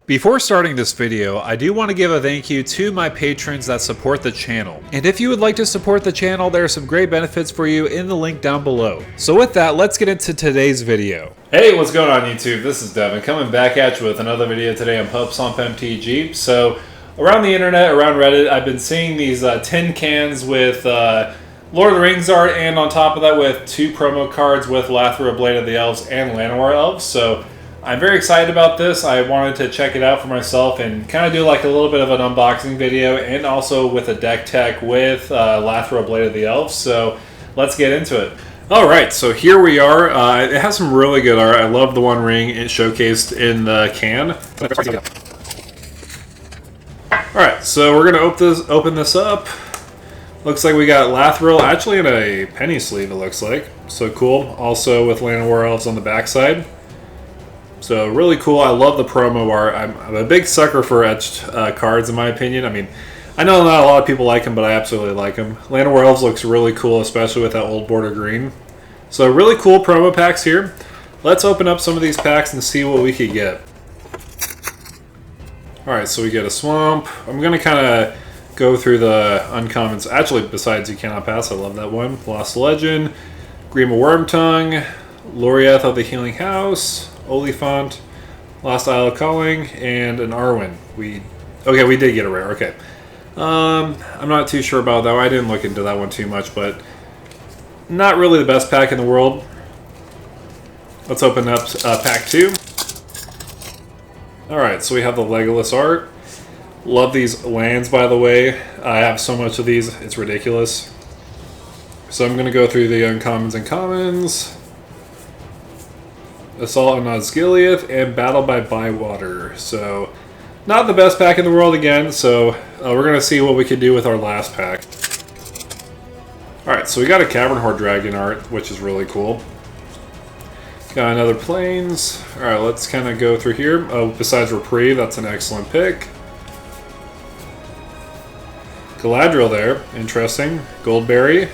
Before starting this video, I do want to give a thank you to my patrons that support the channel. And if you would like to support the channel, there are some great benefits for you in the link down below. So with that, let's get into today's video. Hey, what's going on YouTube? This is Devin coming back at you with another video today on PubStomp MTG. So around the internet, around Reddit, I've been seeing these tin cans with Lord of the Rings art, and on top of that with two promo cards with Lathril, Blade of the Elves, and Llanowar Elves. So I'm very excited about this. I wanted to check it out for myself and kind of do like a little bit of an unboxing video, and also with a deck tech with Lathril, Blade of the Elves. So let's get into it. Alright, so here we are. It has some really good art. I love the One Ring it showcased in the can. Alright, so we're going to open this up. Looks like we got Lathril actually in a penny sleeve, it looks like. So cool. Also with Llanowar Elves on the backside. So really cool. I love the promo art. I'm a big sucker for etched cards in my opinion. I mean, I know not a lot of people like them, but I absolutely like them. Llanowar Elves looks really cool, especially with that old border green. So really cool promo packs here. Let's open up some of these packs and see what we could get. Alright, so we get a Swamp. I'm going to kind of go through the uncommons. Actually, besides You Cannot Pass, I love that one. Lost Legend, Grima Wormtongue, Loriath of the Healing House, Oliphant, Lost Isle of Calling, and an Arwen. Okay, we did get a rare. Okay. I'm not too sure about that one. I didn't look into that one too much, but not really the best pack in the world. Let's open up pack 2. Alright, so we have the Legolas art. Love these lands, by the way. I have so much of these, it's ridiculous. So I'm going to go through the uncommons and commons. Assault on Osgiliath, and Battle by Bywater. So, not the best pack in the world again, so we're going to see what we can do with our last pack. Alright, so we got a Cavern Horde Dragon art, which is really cool. Got another Plains. Alright, let's kind of go through here. Oh, besides Reprieve, that's an excellent pick. Galadriel there, interesting. Goldberry.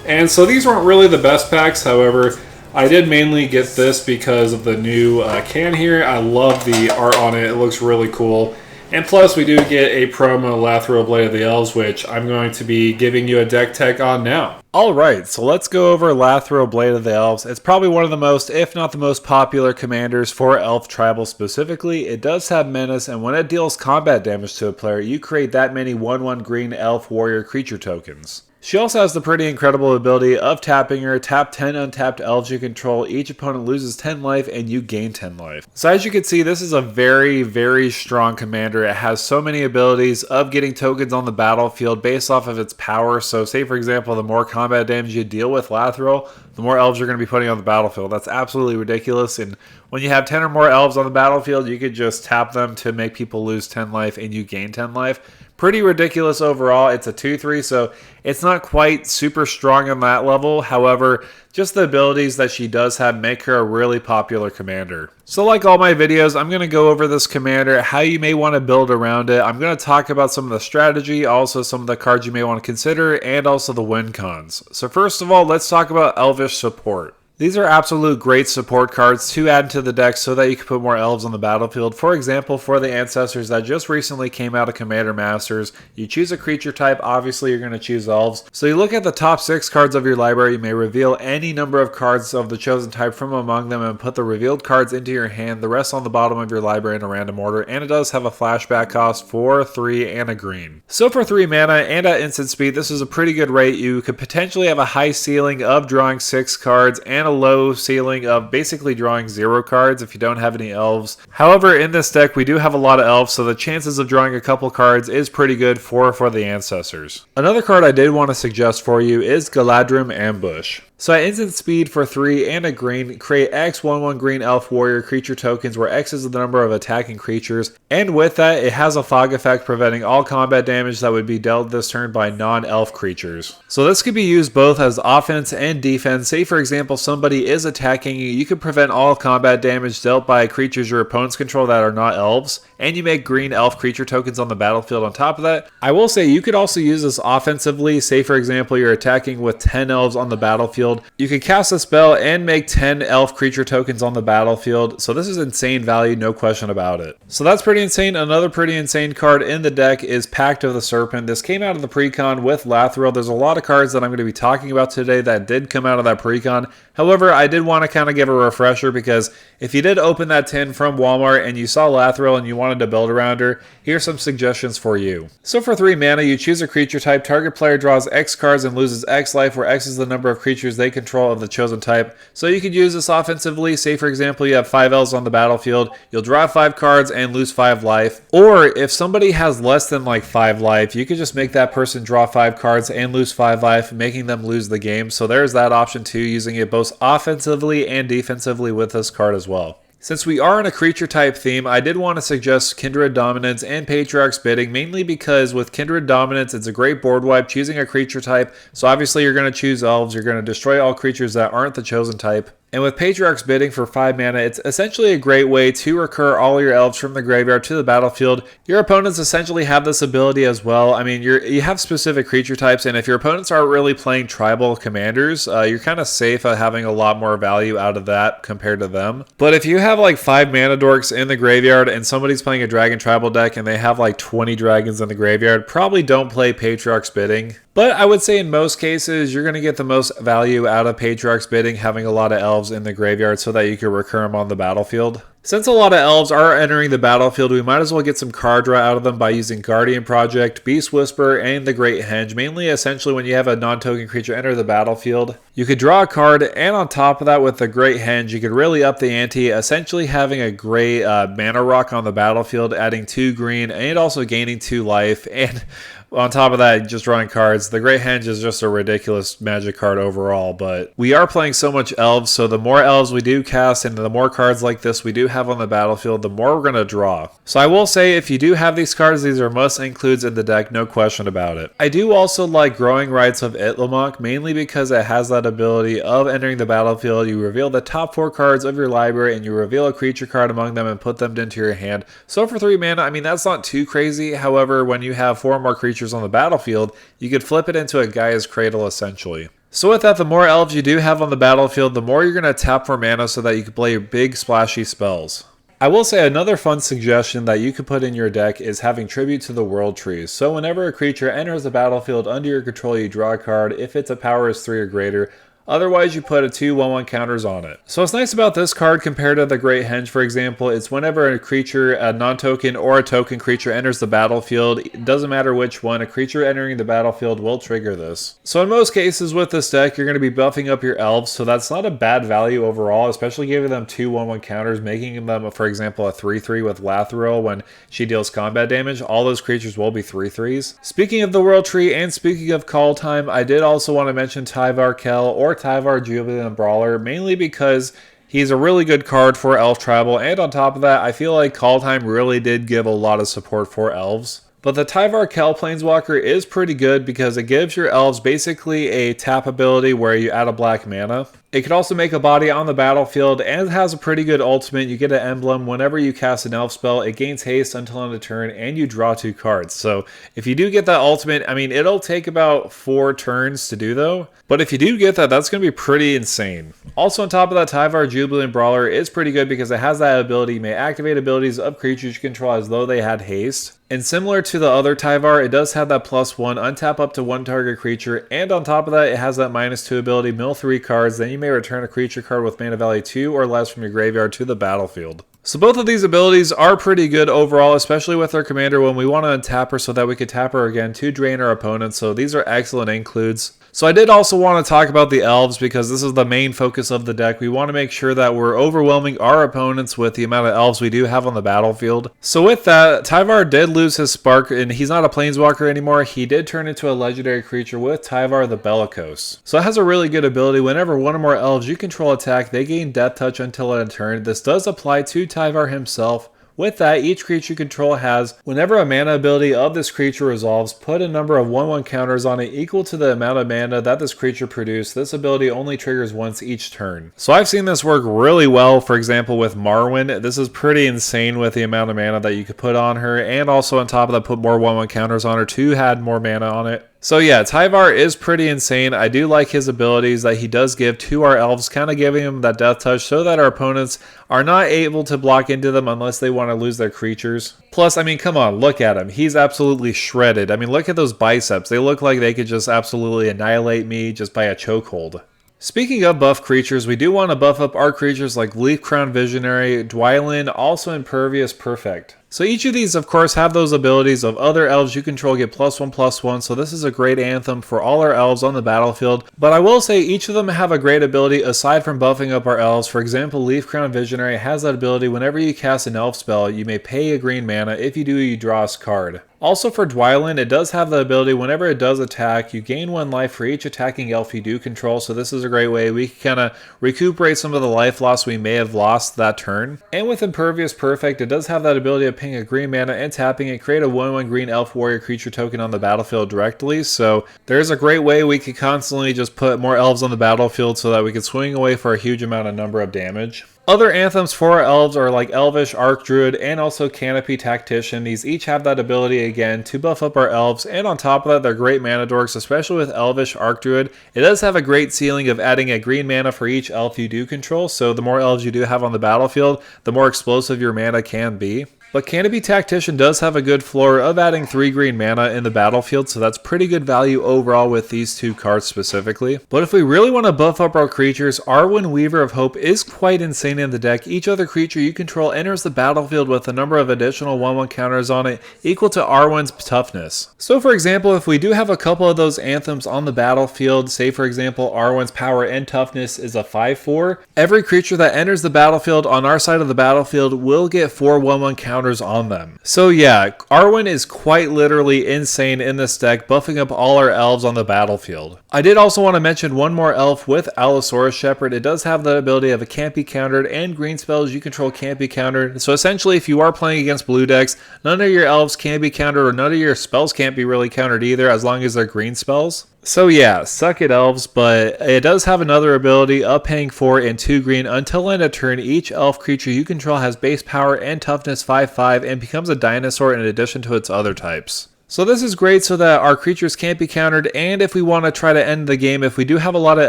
And so these weren't really the best packs, however, I did mainly get this because of the new can here. I love the art on it. It looks really cool. And plus, we do get a promo Lathril, Blade of the Elves, which I'm going to be giving you a deck tech on now. Alright, so let's go over Lathril, Blade of the Elves. It's probably one of the most, if not the most popular commanders for Elf Tribal specifically. It does have Menace, and when it deals combat damage to a player, you create that many 1/1 green Elf Warrior creature tokens. She also has the pretty incredible ability of tapping her. Tap 10 untapped elves you control. Each opponent loses 10 life and you gain 10 life. So as you can see, this is a very, very strong commander. It has so many abilities of getting tokens on the battlefield based off of its power. So say for example, the more combat damage you deal with Lathril, the more elves you're going to be putting on the battlefield. That's absolutely ridiculous. And when you have 10 or more elves on the battlefield, you could just tap them to make people lose 10 life and you gain 10 life. Pretty ridiculous overall. It's a 2/3, so it's not quite super strong on that level. However, just the abilities that she does have make her a really popular commander. So like all my videos, I'm going to go over this commander, how you may want to build around it. I'm going to talk about some of the strategy, also some of the cards you may want to consider, and also the win cons. So first of all, let's talk about Elvish support. These are absolute great support cards to add to the deck so that you can put more elves on the battlefield. For example, for the Ancestors that just recently came out of Commander Masters, you choose a creature type, obviously you're going to choose elves. So you look at the top 6 cards of your library, you may reveal any number of cards of the chosen type from among them and put the revealed cards into your hand, the rest on the bottom of your library in a random order, and it does have a flashback cost for 3 and a green. So for 3 mana and at instant speed, this is a pretty good rate. You could potentially have a high ceiling of drawing 6 cards and a low ceiling of basically drawing 0 cards if you don't have any elves. However, in this deck we do have a lot of elves, so the chances of drawing a couple cards is pretty good for the Ancestors. Another card I did want to suggest for you is Galadrim Ambush. So at instant speed for 3 and a green, create X 1/1 green elf warrior creature tokens where X is the number of attacking creatures, and with that it has a fog effect preventing all combat damage that would be dealt this turn by non-elf creatures. So this could be used both as offense and defense. Say for example, some somebody is attacking you, you can prevent all combat damage dealt by creatures your opponents control that are not elves, and you make green elf creature tokens on the battlefield on top of that. I will say you could also use this offensively. Say for example you're attacking with 10 elves on the battlefield. You can cast a spell and make 10 elf creature tokens on the battlefield. So this is insane value, no question about it. So that's pretty insane. Another pretty insane card in the deck is Pact of the Serpent. This came out of the precon with Lathril. There's a lot of cards that I'm going to be talking about today that did come out of that precon. However, I did want to kind of give a refresher because if you did open that tin from Walmart and you saw Lathril and you wanted to build around her, here's some suggestions for you. So for 3 mana, you choose a creature type. Target player draws X cards and loses X life, where X is the number of creatures they control of the chosen type. So you could use this offensively. Say for example you have 5 elves on the battlefield, you'll draw 5 cards and lose 5 life. Or if somebody has less than like 5 life, you could just make that person draw 5 cards and lose 5 life, making them lose the game. So there's that option too, using it both offensively and defensively with this card as well. Since we are in a creature type theme, I did want to suggest Kindred Dominance and Patriarch's Bidding, mainly because with Kindred Dominance, it's a great board wipe, choosing a creature type. So obviously you're going to choose elves, you're going to destroy all creatures that aren't the chosen type. And with Patriarch's Bidding for 5 mana, it's essentially a great way to recur all your elves from the graveyard to the battlefield. Your opponents essentially have this ability as well. I mean, you have specific creature types, and if your opponents aren't really playing tribal commanders, you're kind of safe at having a lot more value out of that compared to them. But if you have like 5 mana dorks in the graveyard and somebody's playing a dragon tribal deck and they have like 20 dragons in the graveyard, probably don't play Patriarch's Bidding. But I would say in most cases, you're going to get the most value out of Patriarch's Bidding, having a lot of elves in the graveyard so that you can recur them on the battlefield. Since a lot of elves are entering the battlefield, we might as well get some card draw out of them by using Guardian Project, Beast Whisperer, and the Great Henge. Mainly, essentially, when you have a non-token creature enter the battlefield, you could draw a card, and on top of that, with the Great Henge, you could really up the ante, essentially having a gray mana rock on the battlefield, adding 2 green, and also gaining 2 life, and on top of that, just drawing cards. The Great Henge is just a ridiculous magic card overall, but we are playing so much elves, so the more elves we do cast and the more cards like this we do have on the battlefield, the more we're going to draw. So I will say, if you do have these cards, these are must-includes in the deck, no question about it. I do also like Growing Rites of Itlimoc, mainly because it has that ability of entering the battlefield. You reveal the top 4 cards of your library, and you reveal a creature card among them and put them into your hand. So for 3 mana, I mean, that's not too crazy. However, when you have 4 more creatures on the battlefield, you could flip it into a Gaia's Cradle essentially. So with that, the more elves you do have on the battlefield, the more you're going to tap for mana so that you can play your big splashy spells. I will say another fun suggestion that you could put in your deck is having Tribute to the World Trees. So whenever a creature enters the battlefield under your control, you draw a card if its power is 3 or greater. Otherwise, you put a 2/1/1 counters on it. So what's nice about this card compared to the Great Henge, for example, is whenever a creature, a non-token or a token creature enters the battlefield, it doesn't matter which one, a creature entering the battlefield will trigger this. So in most cases with this deck, you're going to be buffing up your elves, so that's not a bad value overall, especially giving them 2/1/1 counters, making them, for example, a 3/3 with Lathril when she deals combat damage. All those creatures will be 3/3s. Speaking of the World Tree and speaking of call time, I did also want to mention Tyvar Kell or Tyvar Jubilant Brawler, mainly because he's a really good card for Elf Tribal, and on top of that, I feel like Call Time really did give a lot of support for Elves. But the Tyvar Kell Planeswalker is pretty good because it gives your Elves basically a tap ability where you add a black mana. It could also make a body on the battlefield, and it has a pretty good ultimate. You get an emblem whenever you cast an elf spell, it gains haste until end of turn, and you draw 2 cards. So if you do get that ultimate, I mean, it'll take about 4 turns to do though. But if you do get that, that's going to be pretty insane. Also on top of that, Tyvar Jubilant Brawler is pretty good because it has that ability. You may activate abilities of creatures you control as though they had haste. And similar to the other Tyvar, it does have that +1, untap up to 1 target creature, and on top of that, it has that -2 ability, mill 3 cards, then you may return a creature card with mana value 2 or less from your graveyard to the battlefield. So both of these abilities are pretty good overall, especially with our commander when we want to untap her so that we could tap her again to drain our opponents, so these are excellent includes. So I did also want to talk about the elves because this is the main focus of the deck. We want to make sure that we're overwhelming our opponents with the amount of elves we do have on the battlefield. So with that, Tyvar did lose his spark and he's not a planeswalker anymore. He did turn into a legendary creature with Tyvar the Bellicose. So it has a really good ability. Whenever one or more elves you control attack, they gain death touch until end of turn. This does apply to Tyvar himself. With that, each creature you control has, whenever a mana ability of this creature resolves, put a number of 1/1 counters on it equal to the amount of mana that this creature produced. This ability only triggers once each turn. So I've seen this work really well, for example with Marwyn. This is pretty insane with the amount of mana that you could put on her, and also on top of that put more 1/1 counters on her to add more mana on it. So yeah, Tyvar is pretty insane. I do like his abilities that he does give to our elves, kind of giving them that death touch so that our opponents are not able to block into them unless they want to lose their creatures. Plus, I mean, come on, look at him. He's absolutely shredded. I mean, look at those biceps. They look like they could just absolutely annihilate me just by a chokehold. Speaking of buff creatures, we do want to buff up our creatures like Leaf Crown Visionary, Dwylin, also Impervious Perfect. So each of these, of course, have those abilities of other elves you control get +1/+1, so this is a great anthem for all our elves on the battlefield. But I will say each of them have a great ability aside from buffing up our elves. For example, Leaf Crown Visionary has that ability whenever you cast an elf spell, you may pay a green mana. If you do, you draw a card. Also for Dwylin, it does have the ability whenever it does attack, you gain 1 life for each attacking elf you do control, so this is a great way we can kind of recuperate some of the life loss we may have lost that turn. And with Impervious Perfect, it does have that ability of paying a green mana and tapping it, create a 1/1 green elf warrior creature token on the battlefield directly, so there's a great way we could constantly just put more elves on the battlefield so that we could swing away for a huge amount of number of damage. Other anthems for our elves are like Elvish Archdruid and also Canopy Tactician. These each have that ability again to buff up our elves, and on top of that they're great mana dorks, especially with Elvish Archdruid. It does have a great ceiling of adding a green mana for each elf you do control, so the more elves you do have on the battlefield, the more explosive your mana can be. But Canopy Tactician does have a good floor of adding 3 green mana in the battlefield, so that's pretty good value overall with these 2 cards specifically. But if we really want to buff up our creatures, Arwen Weaver of Hope is quite insane in the deck. Each other creature you control enters the battlefield with a number of additional 1/1 counters on it equal to Arwen's toughness. So for example, if we do have a couple of those anthems on the battlefield, say for example Arwen's power and toughness is a 5/4, every creature that enters the battlefield on our side of the battlefield will get 4 1/1 counters on them. So yeah, Arwen is quite literally insane in this deck, buffing up all our elves on the battlefield. I did also want to mention one more elf with Allosaurus Shepherd. It does have the ability of it can't be countered, and green spells you control can't be countered. So essentially if you are playing against blue decks, none of your elves can be countered, or none of your spells can't be really countered either, as long as they're green spells. So yeah, suck it elves, but it does have another ability of paying 4 and 2 green. Until end of turn, each elf creature you control has base power and toughness 5/5 and becomes a dinosaur in addition to its other types. So this is great so that our creatures can't be countered, and if we want to try to end the game, if we do have a lot of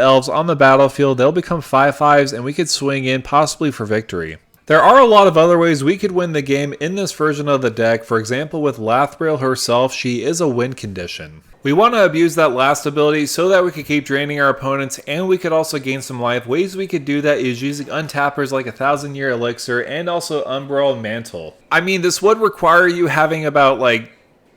elves on the battlefield, they'll become 5/5s and we could swing in possibly for victory. There are a lot of other ways we could win the game in this version of the deck. For example, with Lathril herself, she is a win condition. We want to abuse that last ability so that we could keep draining our opponents, and we could also gain some life. Ways we could do that is using untappers like 1,000-Year Elixir and also Umbral Mantle. I mean, this would require you having about like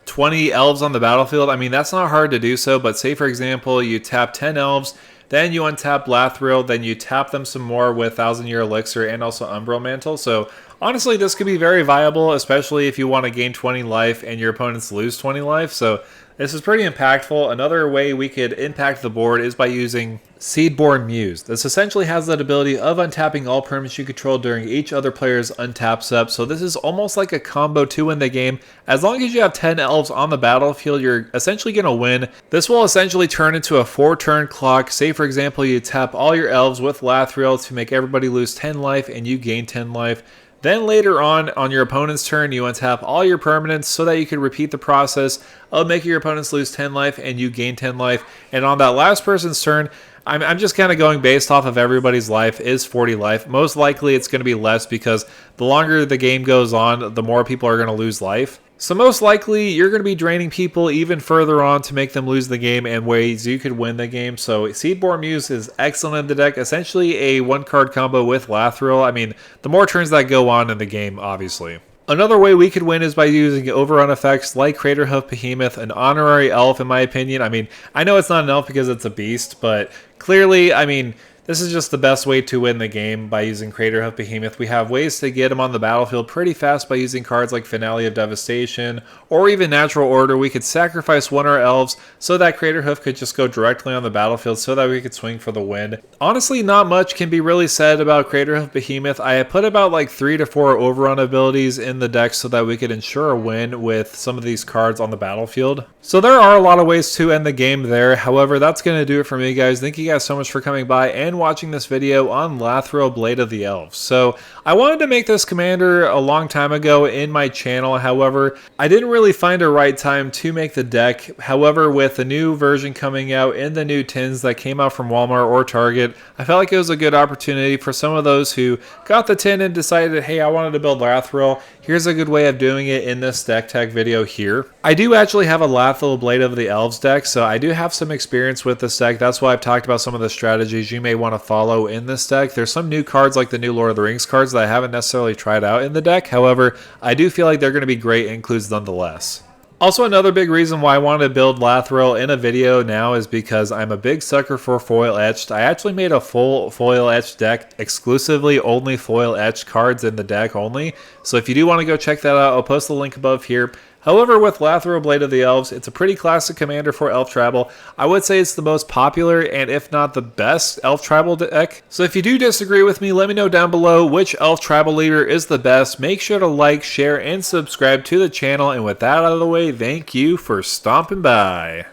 20 elves on the battlefield. I mean, that's not hard to do so, but say for example you tap 10 elves, then you untap Lathril, then you tap them some more with 1,000-Year Elixir and also Umbral Mantle. So honestly, this could be very viable, especially if you want to gain 20 life and your opponents lose 20 life. So this is pretty impactful. Another way we could impact the board is by using Seedborn Muse. This essentially has that ability of untapping all permanents you control during each other player's untap step. So this is almost like a combo to win the game. As long as you have 10 elves on the battlefield, you're essentially going to win. This will essentially turn into a 4-turn clock. Say for example you tap all your elves with Lathril to make everybody lose 10 life and you gain 10 life. Then later on your opponent's turn, you untap all your permanents so that you can repeat the process of making your opponents lose 10 life and you gain 10 life. And on that last person's turn, I'm just kind of going based off of everybody's life is 40 life. Most likely it's going to be less because the longer the game goes on, the more people are going to lose life. So most likely you're going to be draining people even further on to make them lose the game, and ways you could win the game. So Seedborn Muse is excellent in the deck. Essentially a 1-card combo with Lathril. I mean, the more turns that go on in the game, obviously. Another way we could win is by using overrun effects like Craterhoof Behemoth, an honorary elf in my opinion. I mean, I know it's not an elf because it's a beast, but clearly, I mean, This is just the best way to win the game by using Craterhoof Behemoth. We have ways to get him on the battlefield pretty fast by using cards like Finale of Devastation or even Natural Order. We could sacrifice one of our elves so that Craterhoof could just go directly on the battlefield so that we could swing for the win. Honestly, not much can be really said about Craterhoof Behemoth. I put about like 3 to 4 overrun abilities in the deck so that we could ensure a win with some of these cards on the battlefield. So there are a lot of ways to end the game there. However, that's going to do it for me, guys. Thank you guys so much for coming by and watching this video on Lathril, Blade of the Elves. So I wanted to make this commander a long time ago in my channel. However, I didn't really find a right time to make the deck. However, with the new version coming out in the new tins that came out from Walmart or Target, I felt like it was a good opportunity for some of those who got the tin and decided, hey, I wanted to build Lathril. Here's a good way of doing it in this deck tag video here. I do actually have a Lathril Blade of the Elves deck, so I do have some experience with this deck. That's why I've talked about some of the strategies you may want to follow in this deck. There's some new cards like the new Lord of the Rings cards that I haven't necessarily tried out in the deck. However, I do feel like they're going to be great includes nonetheless. Also, another big reason why I wanted to build Lathril in a video now is because I'm a big sucker for foil etched. I actually made a full foil etched deck, exclusively only foil etched cards in the deck only. So if you do want to go check that out, I'll post the link above here. However, with Lathril Blade of the Elves, it's a pretty classic commander for Elf Tribal. I would say it's the most popular and if not the best Elf Tribal deck. So if you do disagree with me, let me know down below which Elf Tribal leader is the best. Make sure to like, share, and subscribe to the channel. And with that out of the way, thank you for stomping by.